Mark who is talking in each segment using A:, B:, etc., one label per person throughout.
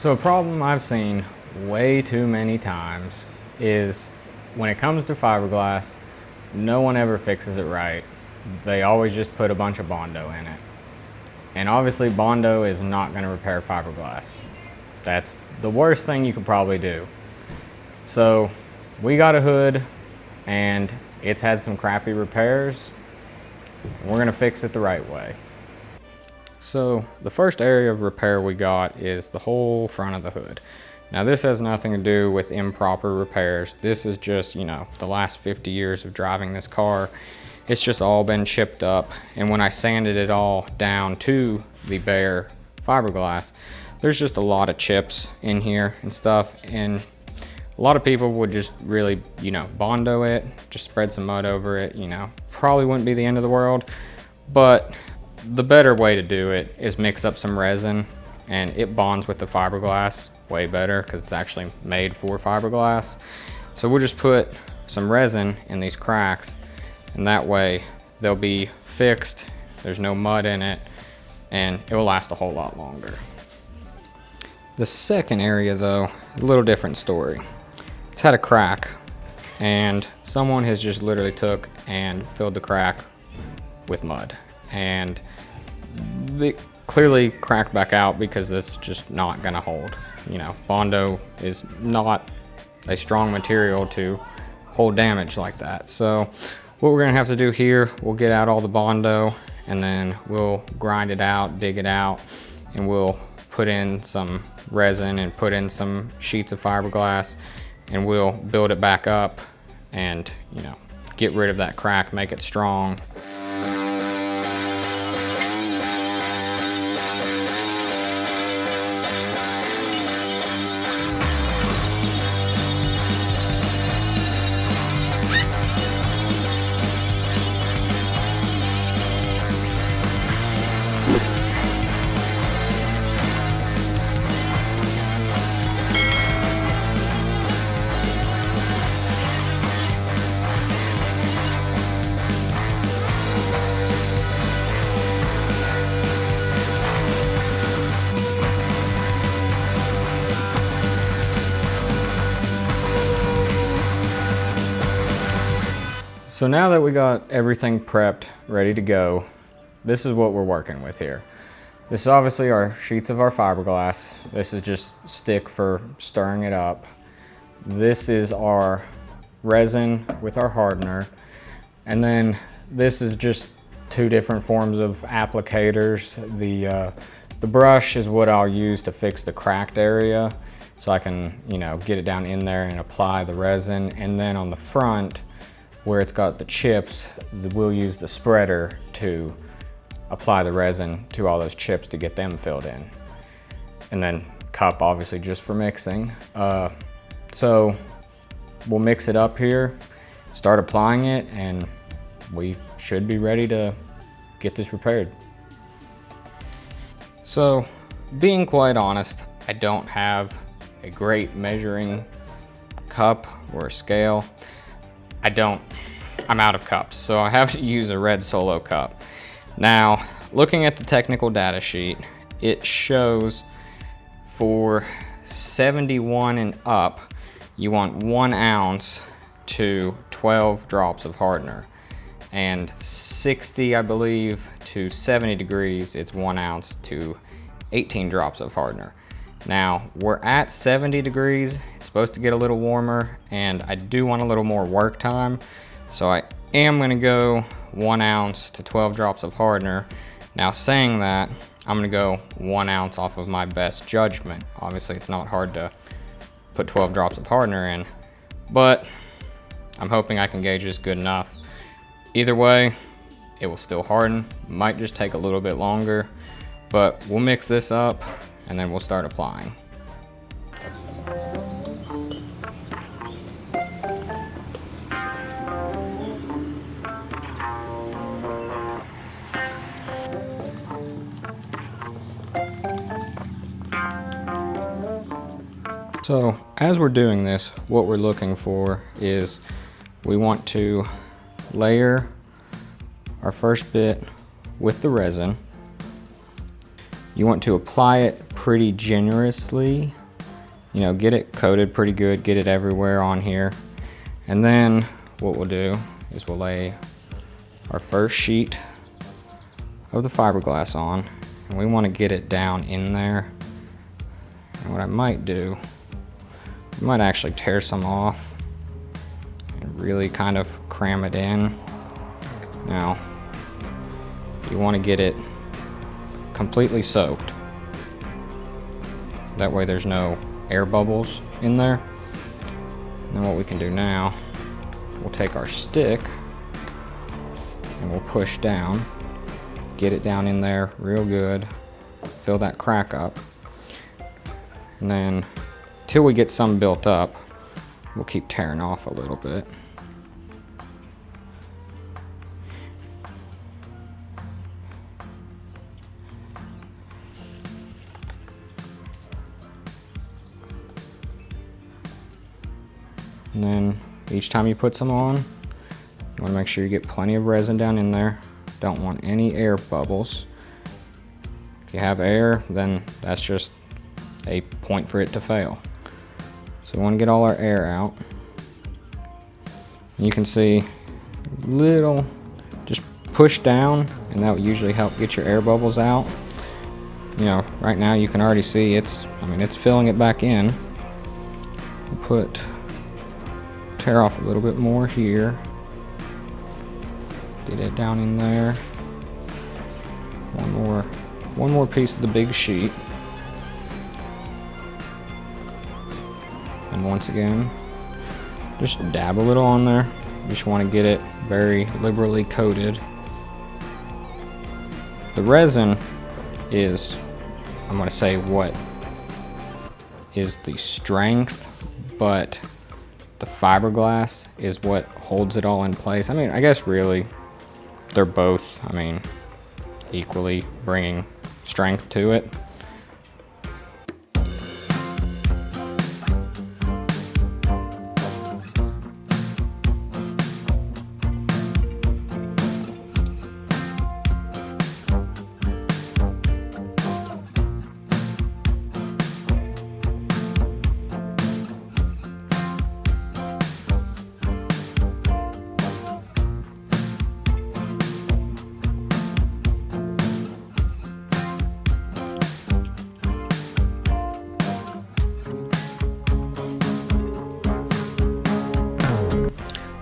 A: So a problem I've seen way too many times is when it comes to fiberglass, no one ever fixes it right. They always just put a bunch of Bondo in it. And obviously Bondo is not going to repair fiberglass. That's the worst thing you could probably do. So we got a hood and it's had some crappy repairs. We're going to fix it the right way. So the first area of repair we got is the whole front of the hood. Now this has nothing to do with improper repairs. This is just, you know, the last 50 years of driving this car. It's just all been chipped up. And when I sanded it all down to the bare fiberglass, there's just a lot of chips in here and stuff. And a lot of people would just really, you know, Bondo it, just spread some mud over it, you know, probably wouldn't be the end of the world. But the better way to do it is mix up some resin, and it bonds with the fiberglass way better because it's actually made for fiberglass. So we'll just put some resin in these cracks, and that way they'll be fixed, there's no mud in it, and it will last a whole lot longer. The second area though, a little different story. It's had a crack, and someone has just literally took and filled the crack with mud, and it clearly cracked back out because it's just not gonna hold. You know, Bondo is not a strong material to hold damage like that. So what we're gonna have to do here, we'll get out all the Bondo and then we'll grind it out, dig it out, and we'll put in some resin and put in some sheets of fiberglass, and we'll build it back up and, you know, get rid of that crack, make it strong. So now that we got everything prepped, ready to go, this is what we're working with here. This is obviously our sheets of our fiberglass. This is just stick for stirring it up. This is our resin with our hardener. And then this is just two different forms of applicators. The brush is what I'll use to fix the cracked area, so I can, you know, get it down in there and apply the resin. And then on the front, where it's got the chips, we'll use the spreader to apply the resin to all those chips to get them filled in. And then cup, obviously, just for mixing. So we'll mix it up here, start applying it, and we should be ready to get this repaired. So, being quite honest, I don't have a great measuring cup or scale. I'm out of cups, so I have to use a red Solo cup. Now, looking at the technical data sheet, it shows for 71 and up, you want 1 ounce to 12 drops of hardener. And 60, I believe, to 70 degrees, it's 1 ounce to 18 drops of hardener. Now, we're at 70 degrees, it's supposed to get a little warmer, and I do want a little more work time, so I am gonna go 1 ounce to 12 drops of hardener. Now, saying that, I'm gonna go 1 ounce off of my best judgment. Obviously, it's not hard to put 12 drops of hardener in, but I'm hoping I can gauge this good enough. Either way, it will still harden, might just take a little bit longer, but we'll mix this up and then we'll start applying. So as we're doing this, what we're looking for is we want to layer our first bit with the resin. You want to apply it pretty generously. You know, get it coated pretty good, get it everywhere on here. And then what we'll do is we'll lay our first sheet of the fiberglass on, and we want to get it down in there. And what I might do, I might actually tear some off and really kind of cram it in. Now, you want to get it completely soaked. That way there's no air bubbles in there. And then what we can do now, we'll take our stick and we'll push down, get it down in there real good, fill that crack up. And then till we get some built up, we'll keep tearing off a little bit. And then each time you put some on, you want to make sure you get plenty of resin down in there. Don't want any air bubbles. If you have air, then that's just a point for it to fail. So we want to get all our air out. And you can see little, just push down, and that will usually help get your air bubbles out. You know, right now you can already see it's filling it back in. We'll tear off a little bit more here. Get it down in there. One more piece of the big sheet. And once again, just dab a little on there. You just want to get it very liberally coated. The resin is, I'm going to say, what is the strength, but the fiberglass is what holds it all in place. I mean, I guess really they're both, equally bringing strength to it.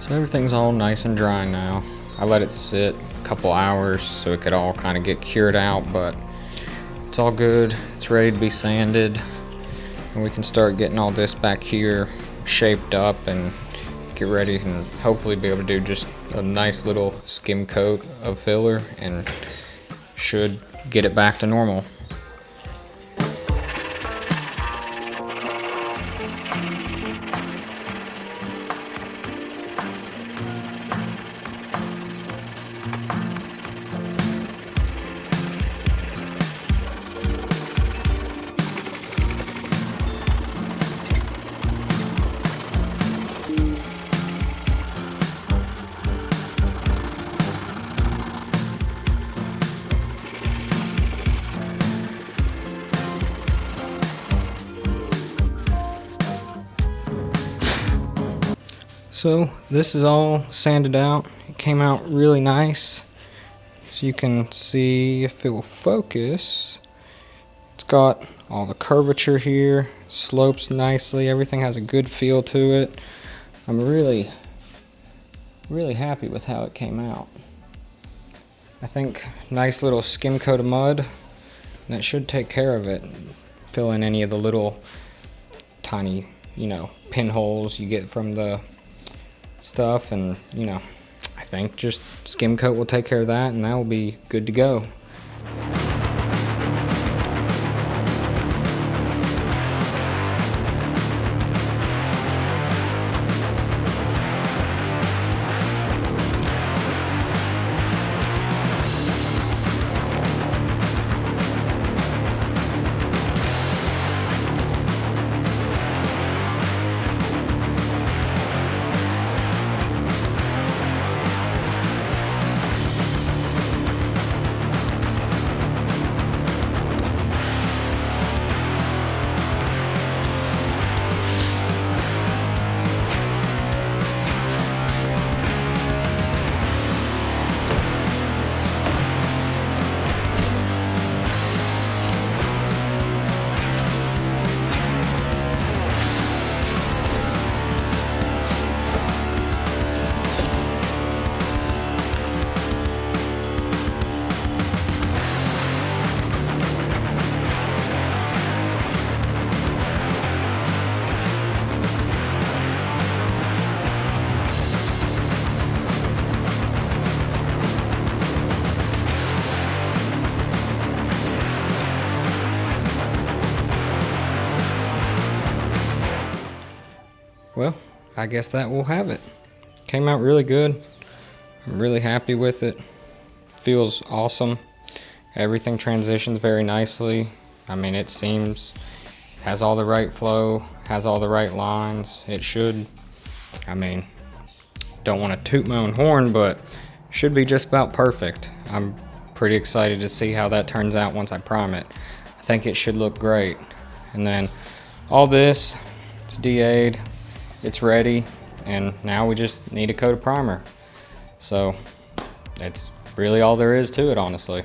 A: So everything's all nice and dry now. I let it sit a couple hours so it could all kind of get cured out, but it's all good. It's ready to be sanded, and we can start getting all this back here shaped up and get ready and hopefully be able to do just a nice little skim coat of filler and should get it back to normal. So this is all sanded out. It came out really nice. So you can see if it will focus. It's got all the curvature here, slopes nicely, everything has a good feel to it. I'm really happy with how it came out. I think nice little skim coat of mud, and that should take care of it. Fill in any of the little tiny, pinholes you get from the stuff, and I think just skim coat will take care of that, and that will be good to go. well, I guess that will have it. Came out really good. I'm really happy with it. Feels awesome. Everything transitions very nicely. I mean, it seems, has all the right flow, has all the right lines. It should, I mean, don't want to toot my own horn, but should be just about perfect. I'm pretty excited to see how that turns out once I prime it. I think it should look great. And then all this, it's DA'd, it's ready, and now we just need a coat of primer. So that's really all there is to it, honestly.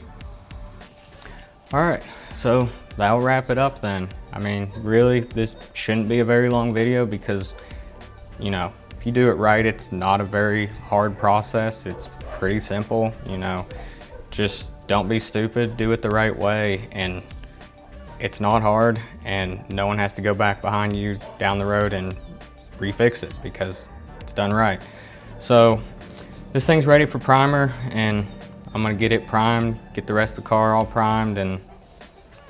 A: All right, so that'll wrap it up then. I mean, really, this shouldn't be a very long video because, you know, if you do it right, it's not a very hard process. It's pretty simple, you know. Just don't be stupid, do it the right way, and it's not hard, and no one has to go back behind you down the road and refix it because it's done right. So this thing's ready for primer, and I'm gonna get it primed, get the rest of the car all primed, and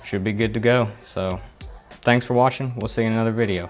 A: should be good to go. So thanks for watching. We'll see you in another video.